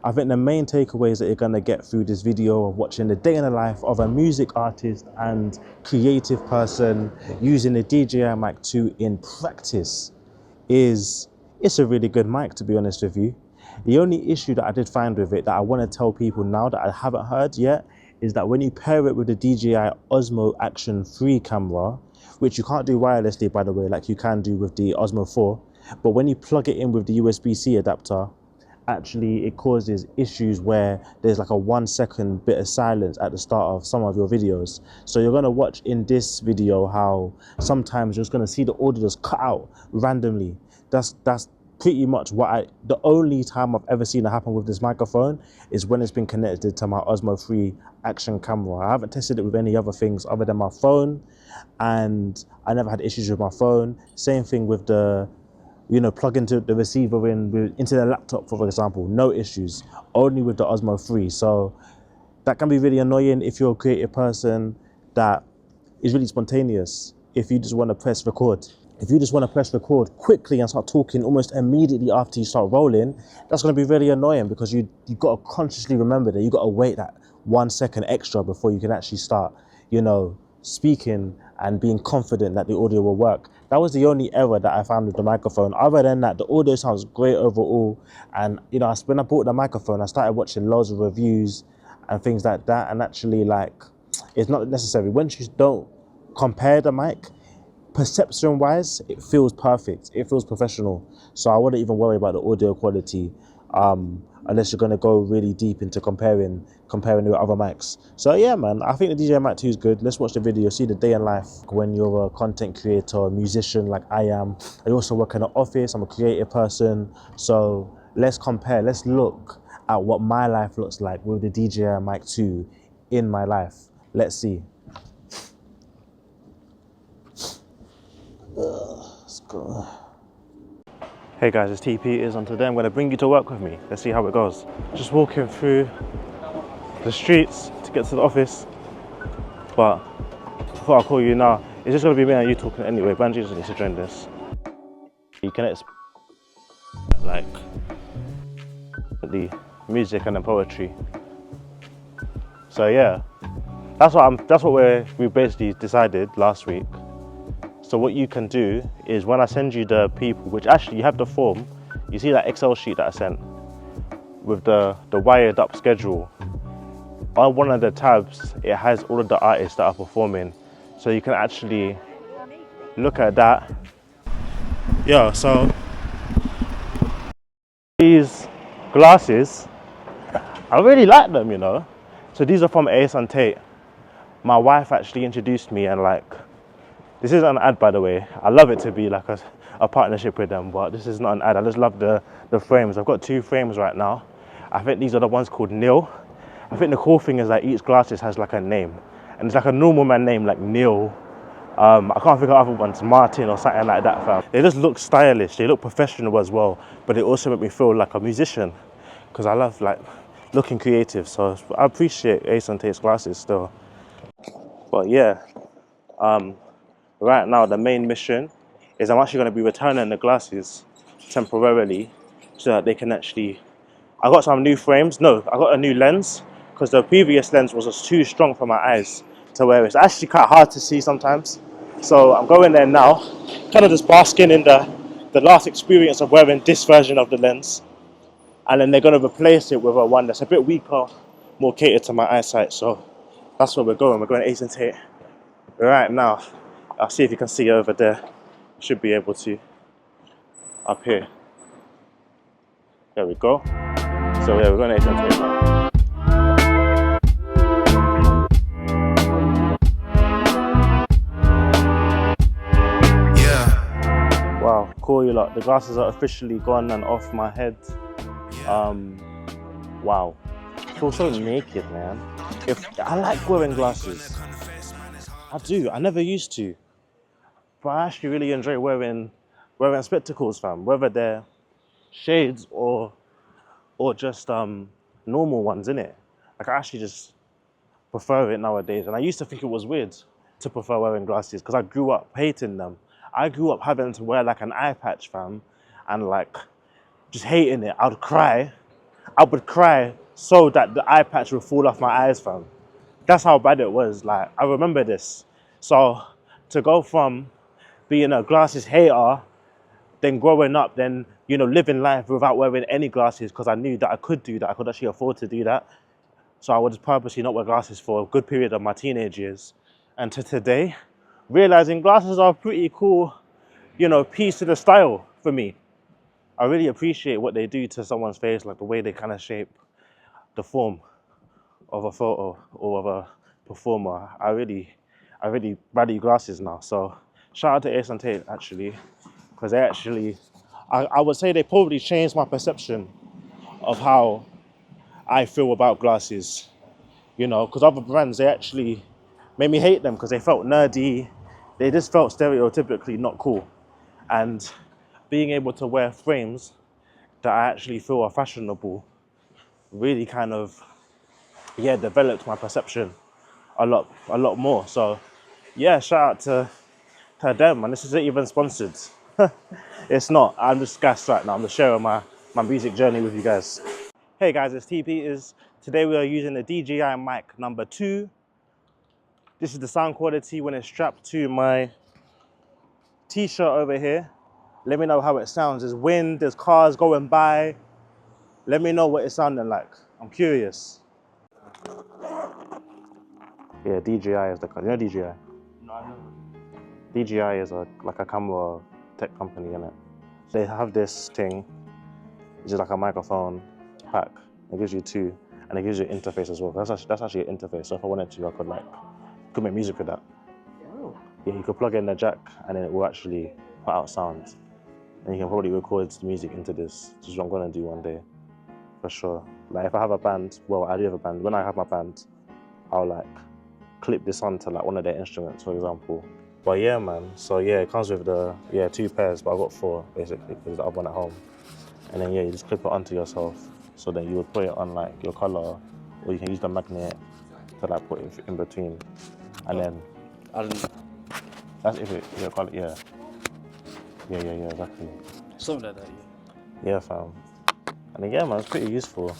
I think the main takeaways that you're gonna get through this video of watching the day in the life of a music artist and creative person using the DJI Mic 2 in practice is it's a really good mic, to be honest with you. The only issue that I did find with it that I want to tell people now that I haven't heard yet is that when you pair it with the DJI Osmo Action 3 camera, which you can't do wirelessly, by the way, like you can do with the Osmo 4, but when you plug it in with the USB-C adapter, actually it causes issues where there's like a 1 second bit of silence at the start of some of your videos. So you're going to watch in this video how sometimes you're just going to see the audio just cut out randomly. That's pretty much the only time I've ever seen it happen with this microphone is when it's been connected to my Osmo 3 action camera. I haven't tested it with any other things other than my phone, and I never had issues with my phone. Same thing with the, you know, plug into the receiver into the laptop, for example, no issues, only with the Osmo 3. So that can be really annoying if you're a creative person that is really spontaneous. If you just want to press record. If you just want to press record quickly and start talking almost immediately after you start rolling, that's going to be really annoying because you've got to consciously remember that you've got to wait that 1 second extra before you can actually start, you know, speaking and being confident that the audio will work. That was the only error that I found with the microphone. Other than that, the audio sounds great overall. And, you know, when I bought the microphone, I started watching loads of reviews and things like that. And actually, like, it's not necessary. Once you don't compare the mic, perception wise, it feels perfect. It feels professional. So I wouldn't even worry about the audio quality unless you're going to go really deep into comparing with other mics. So yeah, man, I think the DJI Mic 2 is good. Let's watch the video, see the day in life when you're a content creator, a musician like I am. I also work in an office. I'm a creative person. So let's compare. Let's look at what my life looks like with the DJI Mic 2 in my life. Let's see. Let's go. Hey guys, it's TP and today I'm going to bring you to work with me. Let's see how it goes. Just walking through the streets to get to the office, but before I call you now, it's just going to be me and you talking anyway. Banji just needs to join this. You can expect like the music and the poetry. So yeah, that's what we basically decided last week. So what you can do is when I send you the people, which actually you have the form, you see that Excel sheet that I sent with the wired up schedule. On one of the tabs, it has all of the artists that are performing. So you can actually look at that. Yeah, so these glasses, I really like them, you know. So these are from Ace and Tate. My wife actually introduced me, and like, this isn't an ad, by the way. I love it to be like a partnership with them, but this is not an ad. I just love the frames. I've got 2 frames right now. I think these are the ones called Neil. I think the cool thing is that each glasses has like a name, and it's like a normal man name like Neil. I can't think of other ones, Martin or something like that, fam. They just look stylish. They look professional as well, but they also make me feel like a musician because I love like looking creative. So I appreciate Ace and Tate's glasses still. But yeah. Right now, the main mission is I'm actually going to be returning the glasses temporarily so that they can actually... I got some new frames. No, I got a new lens because the previous lens was just too strong for my eyes to wear. It's actually quite hard to see sometimes. So I'm going there now, kind of just basking in the last experience of wearing this version of the lens. And then they're going to replace it with a one that's a bit weaker, more catered to my eyesight. So that's where we're going. We're going to Ace and Tate right now. I'll see if you can see over there. Should be able to. Up here. There we go. So yeah, we're going to Ace and Tate now. Yeah. Wow, cool you lot. The glasses are officially gone and off my head. Wow. I feel so naked, man. I like wearing glasses. I do. I never used to. But I actually really enjoy wearing spectacles, fam. Whether they're shades or just normal ones, innit? Like, I actually just prefer it nowadays. And I used to think it was weird to prefer wearing glasses because I grew up hating them. I grew up having to wear like an eye patch, fam, and like just hating it. I'd cry I would cry so that the eye patch would fall off my eyes, fam. That's how bad it was. Like, I remember this. So to go from being a glasses hater, then growing up, then, you know, living life without wearing any glasses because I knew that I could do that. I could actually afford to do that. So I would just purposely not wear glasses for a good period of my teenage years. And to today, realizing glasses are a pretty cool, you know, piece to the style for me. I really appreciate what they do to someone's face, like the way they kind of shape the form of a photo or of a performer. I really value glasses now. So shout out to Ace and Tate actually, because they actually, I would say they probably changed my perception of how I feel about glasses. You know, because other brands, they actually made me hate them because they felt nerdy. They just felt stereotypically not cool. And being able to wear frames that I actually feel are fashionable really kind of, yeah, developed my perception a lot more. So yeah, shout out to them, and this isn't even sponsored. It's not. I'm just gassed right now. I'm just sharing my music journey with you guys. Hey guys, it's T Peters. Today we are using the DJI Mic number 2. This is the sound quality when it's strapped to my t-shirt over here. Let me know how it sounds. There's wind, there's cars going by. Let me know what it's sounding like. I'm curious. Yeah, DJI is the, you know DJI? No, I never. DJI is like a camera tech company, innit? They have this thing, which is like a microphone pack. It gives you 2, and it gives you an interface as well. That's actually an interface. So if I wanted to, I could make music with that. Oh. Yeah, you could plug in the jack, and then it will actually put out sound. And you can probably record the music into this, which is what I'm gonna do one day, for sure. Like if I have a band, well, I do have a band. When I have my band, I'll like clip this onto like one of their instruments, for example. But yeah, man. So yeah, it comes with the 2 pairs, but I've got 4 basically because I have one at home. And then yeah, you just clip it onto yourself. So then you would put it on like your collar, or you can use the magnet to like put it in between. And then I don't. that's if your collar, yeah, exactly. Something like that, yeah. Yeah, fam. And then, yeah, man, it's pretty useful.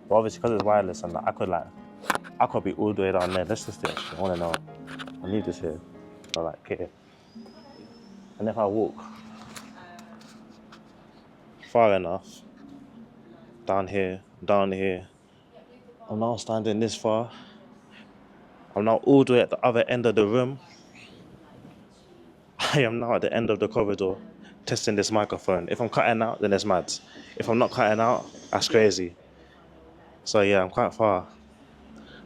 But obviously, because it's wireless and I could be all the way down there. Let's just do it. I want to know. I need this here. So like, here. And if I walk far enough, down here, I'm now standing this far. I'm now all the way at the other end of the room. I am now at the end of the corridor, testing this microphone. If I'm cutting out, then it's mad. If I'm not cutting out, that's crazy. So yeah, I'm quite far.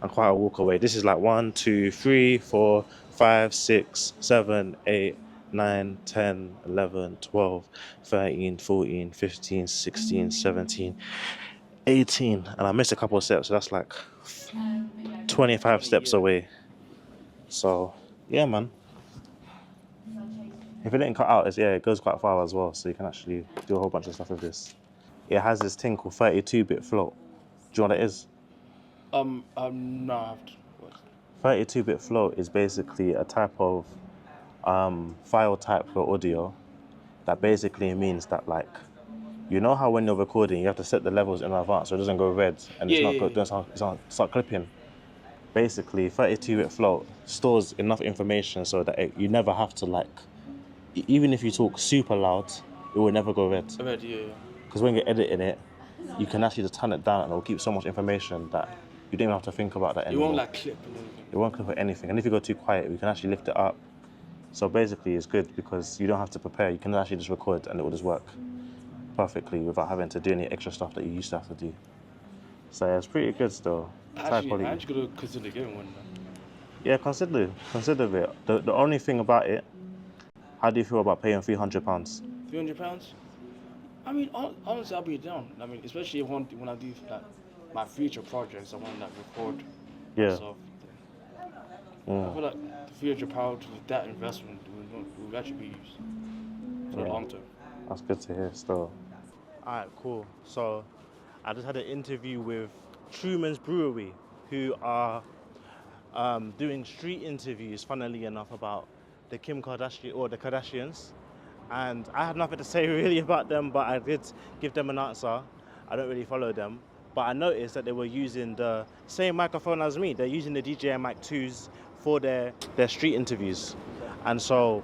I'm quite a walk away. This is like 1, 2, 3, 4, 5, 6, 7, 8, 9, 10, 11, 12, 13, 14, 15, 16, 17, 18. And I missed a couple of steps, so that's like 25 steps away. So yeah, man. If it didn't cut out, it goes quite far as well, so you can actually do a whole bunch of stuff with this. It has this thing called 32-bit float. Do you know what it is? No, I have to. 32-bit float is basically a type of file type for audio that basically means that, like, you know how when you're recording you have to set the levels in advance so it doesn't go red and doesn't start clipping. Basically, 32-bit float stores enough information so that you never have to, like, even if you talk super loud, it will never go red. Red, yeah. Because when you're editing it, you can actually just turn it down and it will keep so much information that you don't even have to think about that anymore. It won't like clip and everything. It won't clip or anything. And if you go too quiet, we can actually lift it up. So basically, it's good because you don't have to prepare. You can actually just record and it will just work perfectly without having to do any extra stuff that you used to have to do. So yeah, it's pretty good still. I actually gotta consider getting one. Yeah, consider it. The only thing about it, how do you feel about paying £300? £300? I mean, honestly, I'll be down. I mean, especially when I do like my future projects, I want to like record myself. I feel like the £300 with that investment will actually be used for the long term. That's good to hear still. Alright, cool. So I just had an interview with Truman's Brewery, who are doing street interviews, funnily enough, about the Kim Kardashian or the Kardashians. And I had nothing to say really about them, but I did give them an answer. I don't really follow them. But I noticed that they were using the same microphone as me. They're using the DJI Mic 2s for their street interviews. And so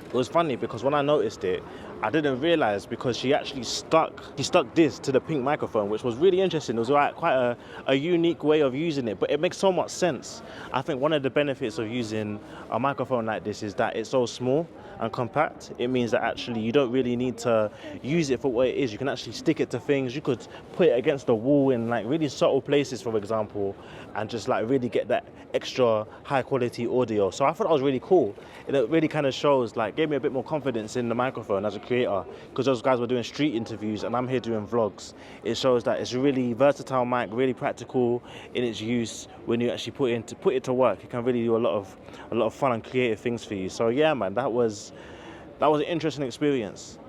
it was funny because when I noticed it, I didn't realize because she stuck this to the pink microphone, which was really interesting. It was quite a unique way of using it, but it makes so much sense. I think one of the benefits of using a microphone like this is that it's so small and compact. It means that actually you don't really need to use it for what it is. You can actually stick it to things. You could put it against the wall in like really subtle places, for example, and just like really get that extra high quality audio. So I thought that was really cool. It really kind of shows, like, gave me a bit more confidence in the microphone as a creator, because those guys were doing street interviews and I'm here doing vlogs. It shows that it's a really versatile mic, really practical in its use. When you actually put it to work, it can really do a lot of fun and creative things for you. So yeah, man, that was an interesting experience.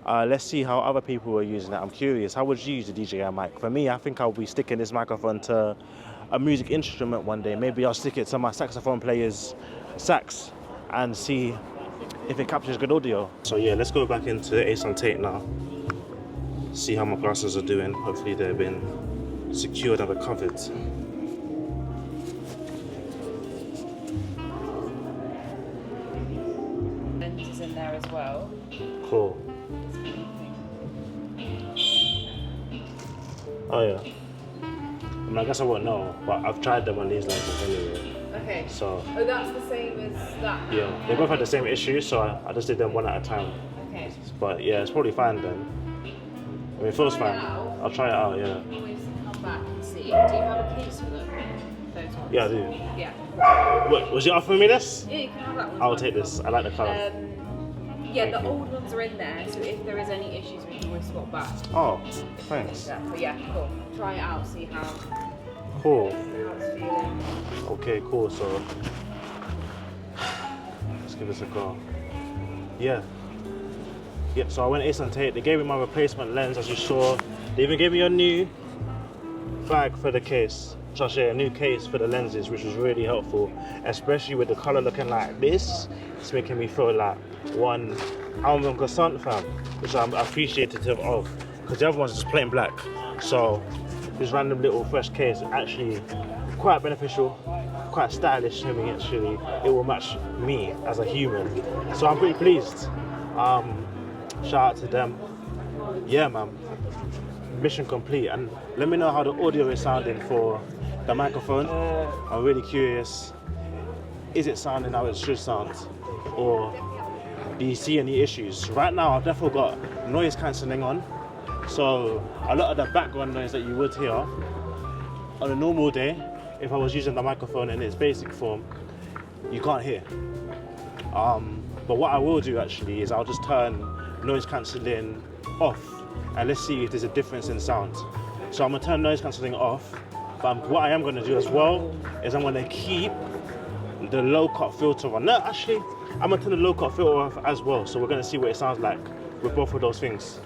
Let's see how other people are using it. I'm curious, how would you use the DJI mic? For me, I think I'll be sticking this microphone to a music instrument one day. Maybe I'll stick it to my saxophone player's sax and see if it captures good audio. So yeah, let's go back into Ace on Tape now. See how my glasses are doing. Hopefully they've been secured and recovered. Lenses in there as well. Cool. Oh yeah. I mean, I guess I won't know, but I've tried them on these lenses anyway. Okay. So. Oh, that's the same as that. Yeah, they both had the same issue, so I just did them one at a time. Okay. But yeah, it's probably fine then. I mean, it feels fine. I'll try it out, yeah. Always come back and see. Do you have a case for them? Those ones? Yeah, I do. Yeah. Wait, was you offering me this? Yeah, you can have that one. I'll take this. I like the colour. Yeah, the old ones are in there, so if there is any issues, we can always swap back. Oh, thanks. Yeah, but yeah, cool. Try it out, see how Cool. it's feeling. Okay, cool. So let's give this a go. Yeah. Yep. So I went Ace on Tape. They gave me my replacement lens, as you saw. They even gave me a new bag for the case. A new case for the lenses, which was really helpful, especially with the color looking like this. It's making me feel like one album croissant, fam, which I'm appreciative of, because the other one's just plain black. So this random little fresh case actually quite beneficial, quite stylish to me. Actually, it will match me as a human, so I'm pretty pleased. Shout out to them. Yeah, man, mission complete. And let me know how the audio is sounding for the microphone. I'm really curious. Is it sounding how it should sound, or do you see any issues? Right now, I've definitely got noise cancelling on, so a lot of the background noise that you would hear on a normal day, if I was using the microphone in its basic form, you can't hear. But what I will do actually is I'll just turn noise cancelling off, and let's see if there's a difference in sound. So I'm gonna turn noise cancelling off, but what I am gonna do as well is I'm gonna keep the low cut filter on. No, actually, I'm gonna turn the low cut filter off as well. So we're gonna see what it sounds like with both of those things.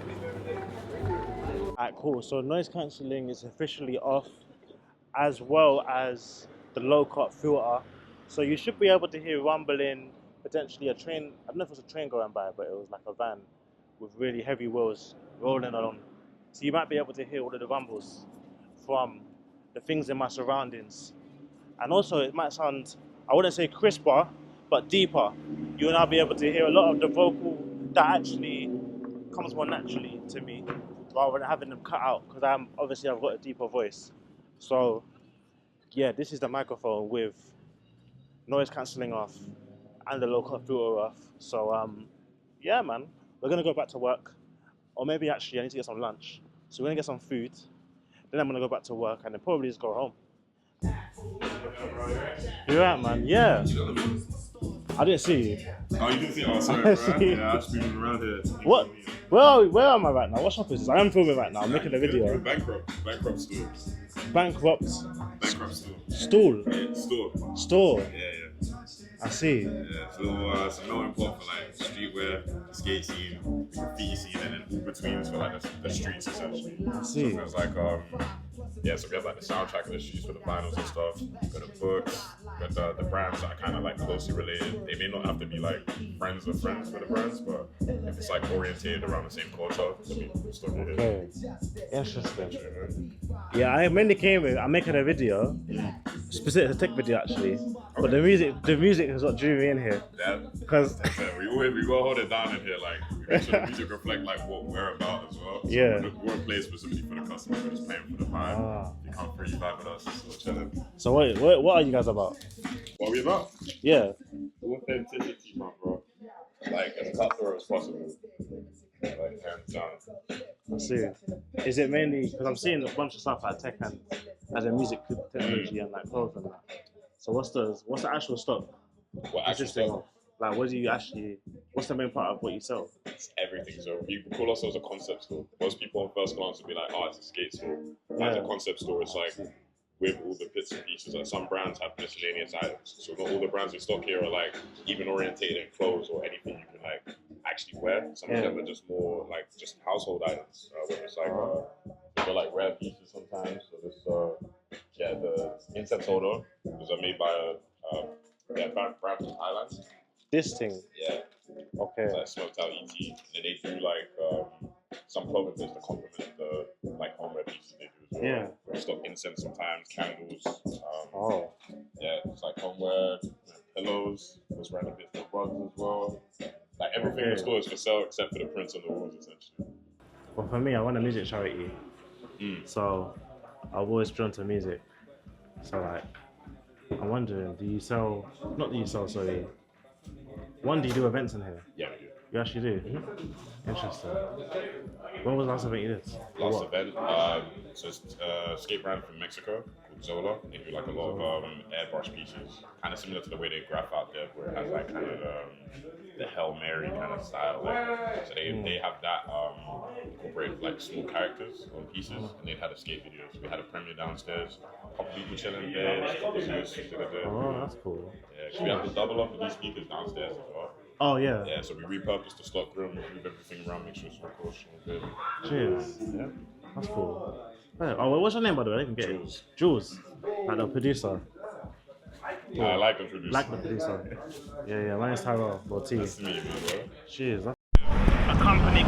Alright, cool. So noise cancelling is officially off, as well as the low cut filter. So you should be able to hear rumbling, potentially a train. I don't know if it was a train going by, but it was like a van with really heavy wheels rolling along. So you might be able to hear all of the rumbles from the things in my surroundings. And also it might sound, I wouldn't say crisper, but deeper. You'll now be able to hear a lot of the vocal that actually comes more naturally to me, rather than having them cut out, because I've got a deeper voice. So yeah, this is the microphone with noise cancelling off and the low cut filter off. So yeah, man, we're gonna go back to work, or maybe actually I need to get some lunch. So we're gonna get some food, then I'm gonna go back to work and then probably just go home. You right, man? Yeah. I didn't see you. Oh, you didn't see? Oh, sorry, bro. Yeah, I've just been moving around here. What? Where am I right now? What shop is this? I am filming right now. I'm making a video. You're bankrupt store. Bankrupt. Bankrupt store. Stall. Yeah, store. Store. Yeah. I see. Yeah, it's a melting pot for like streetwear, skate scene, graffiti scene, and then in between is for like the streets essentially. I see. So there's like yeah, so we have like the soundtrack of the streets for the vinyls and stuff. We got the books, we got the brands that are kind of like closely related. They may not have to be like friends with the brands, but if it's like orientated around the same culture, then we still get it. Okay. Interesting. Yeah, I mainly came with. I'm making a video, specific tech video actually, but the music is what drew me in here. Because we will hold it down in here, like we make sure the music reflect like what we're about as well. So Yeah. we won't play specifically for the customer, we're just playing for the vibe. If you come free, vibe with us, still chilling. So what are you guys about? What are we about? Yeah. Authenticity, man, bro. Like as cutthroat as possible. Like hands down. I see. Is it mainly because I'm seeing a bunch of stuff like tech and as a music technology and like clothes and that. So what's the actual stock? What actual stuff? Like what do you actually? What's the main part of what you sell? It's everything. So we call ourselves a concept store. Most people on first glance would be like, oh, it's a skate store. As a concept store, it's like with all the bits and pieces. Like some brands have miscellaneous items. So not all the brands in stock here are like even orientated in clothes or anything you can like actually wear. Some of them are just more like just household items. Where it's like we've got like rare pieces sometimes. So this the incense holder was made by a brand from Thailand. This thing. Yeah. Okay. Like smoked out ET. And they do like some clothing bits to complement the like homeware pieces they do as well. Yeah. We stock incense sometimes, candles. Yeah, it's like homeware, pillows, those random bits of rugs as well. Like everything in the store is for sale except for the prints on the walls essentially. Well, for me, I run a music charity, so I've always drawn to music. So like, I'm wondering, do you sell? Not do you sell? Sorry. One, do you do events in here? Yeah, we do. You actually do? Interesting. When was the last event you did? Last event, so it's a skate brand from Mexico called Zola. They do like a lot of airbrush pieces, kind of similar to the way they graph out there, where it has like kind of the Hail Mary kind of style. Like, so they have that incorporated like small characters on pieces, and they had a skate video. So we had a premiere downstairs, a couple people chilling there, a couple of Zeus sitting there. Oh, that's cool. Yeah, so we have to double up with these speakers downstairs as well. Oh yeah. Yeah, so we repurposed the stock room, move everything around, make sure it's all kosher and good. Cheers. Yeah. That's cool. Hey, oh, what's your name by the way? I didn't get it. Jules. Like the producer. I like the producer. Like the producer. Yeah. My name's Tyrell. Or T. Nice to meet you, man, bro. Cheers. A company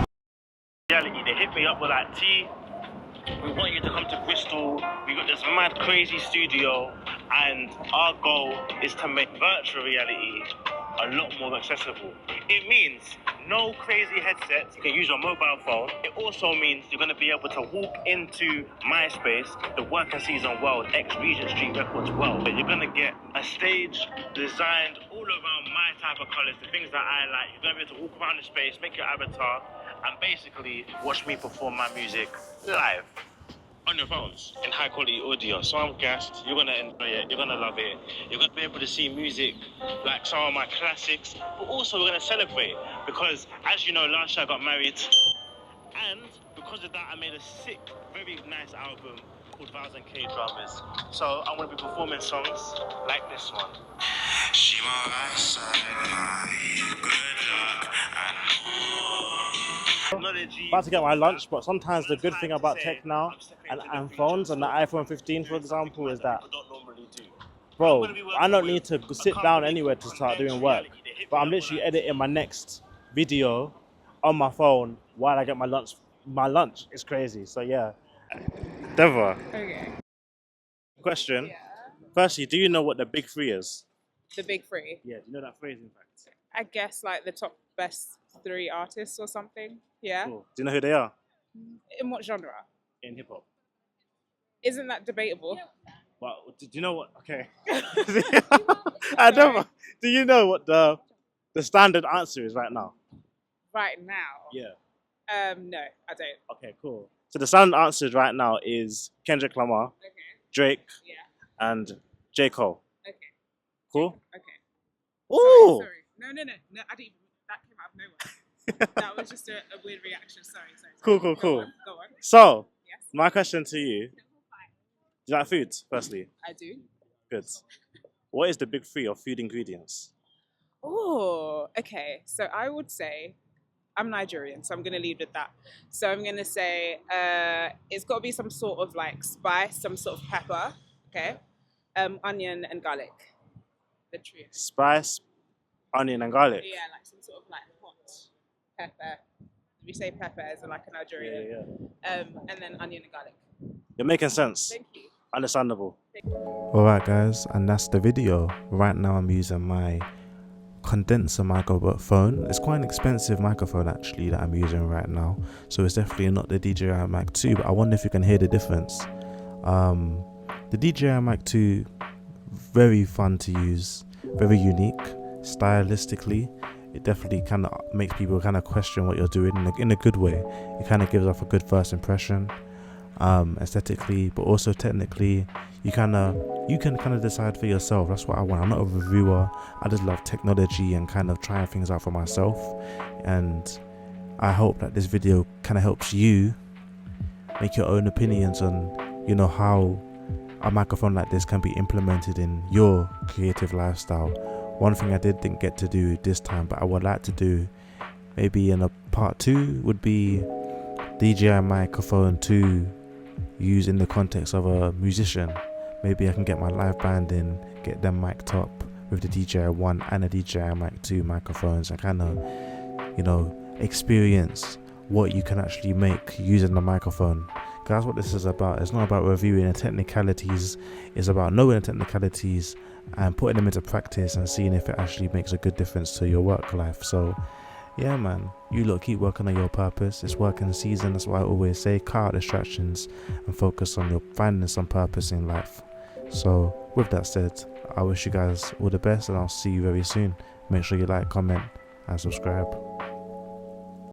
reality. They hit me up with like T. We want you to come to Bristol. We got this mad crazy studio, and our goal is to make virtual reality a lot more accessible. It means no crazy headsets. You can use your mobile phone. It also means you're going to be able to walk into MySpace, the working season world, ex-Regent Street Records world. You're going to get a stage designed all around my type of colors, the things that I like. You're going to be able to walk around the space, make your avatar, and basically watch me perform my music live on your phones in high quality audio. So I'm gassed. You're gonna enjoy it. You're gonna love it. You're gonna be able to see music like some of my classics, but also we're gonna celebrate because, as you know, last year I got married, and because of that, I made a sick, very nice album called Vows and K Dramas. So I'm gonna be performing songs like this one. She my right side, good luck, about to get my lunch, but sometimes the good thing about tech now and phones and the iPhone 15, for example, is that, bro, I don't need to sit down anywhere to start doing work, but I'm literally editing my next video on my phone while I get my lunch. My lunch is crazy. So yeah, Deborah. Okay. Question. Yeah. Firstly, do you know what the big three is? The big three. Yeah, do you know that phrase in fact? I guess like the top best 3 artists or something. Yeah. Cool. Do you know who they are? In what genre? In hip hop. Isn't that debatable? Well, do you know what? Okay. I don't know. Do you know what the standard answer is right now? Right now? Yeah. No, I don't. Okay, cool. So the standard answer right now is Kendrick Lamar, Okay. Drake, Yeah. and J. Cole. Okay. Cool? Okay. Ooh! Sorry. No, I didn't even. That came out of nowhere. That was just a weird reaction. Sorry. Cool. Go on. So, Yes. my question to you, do you like food, firstly? I do. Good. What is the big three of food ingredients? Oh, okay. So I would say I'm Nigerian, so I'm gonna lead with that. So I'm gonna say it's got to be some sort of like spice, some sort of pepper. Okay, onion and garlic. The trio. Spice, onion, and garlic. Yeah, like some sort of like hot pepper. We say pepper as in like a Nigerian. And then onion and garlic. You're making sense. Thank you. Understandable. Alright guys, and that's the video. Right now I'm using my condenser microphone. It's quite an expensive microphone actually that I'm using right now, so it's definitely not the DJI Mic 2, but I wonder if you can hear the difference. The DJI Mic 2, very fun to use, very unique stylistically. It definitely kind of makes people kind of question what you're doing in a good way. It kind of gives off a good first impression, aesthetically, but also technically. You can kind of decide for yourself. That's what I want. I'm not a reviewer. I just love technology and kind of trying things out for myself. And I hope that this video kind of helps you make your own opinions on, you know, how a microphone like this can be implemented in your creative lifestyle. One thing I didn't get to do this time, but I would like to do maybe in a part 2 would be DJI microphone to use in the context of a musician. Maybe I can get my live band in, get them mic'd up with the DJI 1 and the DJI Mic 2 microphones, and kind of, you know, experience what you can actually make using the microphone. Because that's what this is about. It's not about reviewing the technicalities. It's about knowing the technicalities and putting them into practice and seeing if it actually makes a good difference to your work life. So yeah, man, you lot keep working on your purpose. It's working season. That's why I always say, cut out distractions and focus on your finding some purpose in life. So with that said, I wish you guys all the best, and I'll see you very soon. Make sure you like, comment, and subscribe.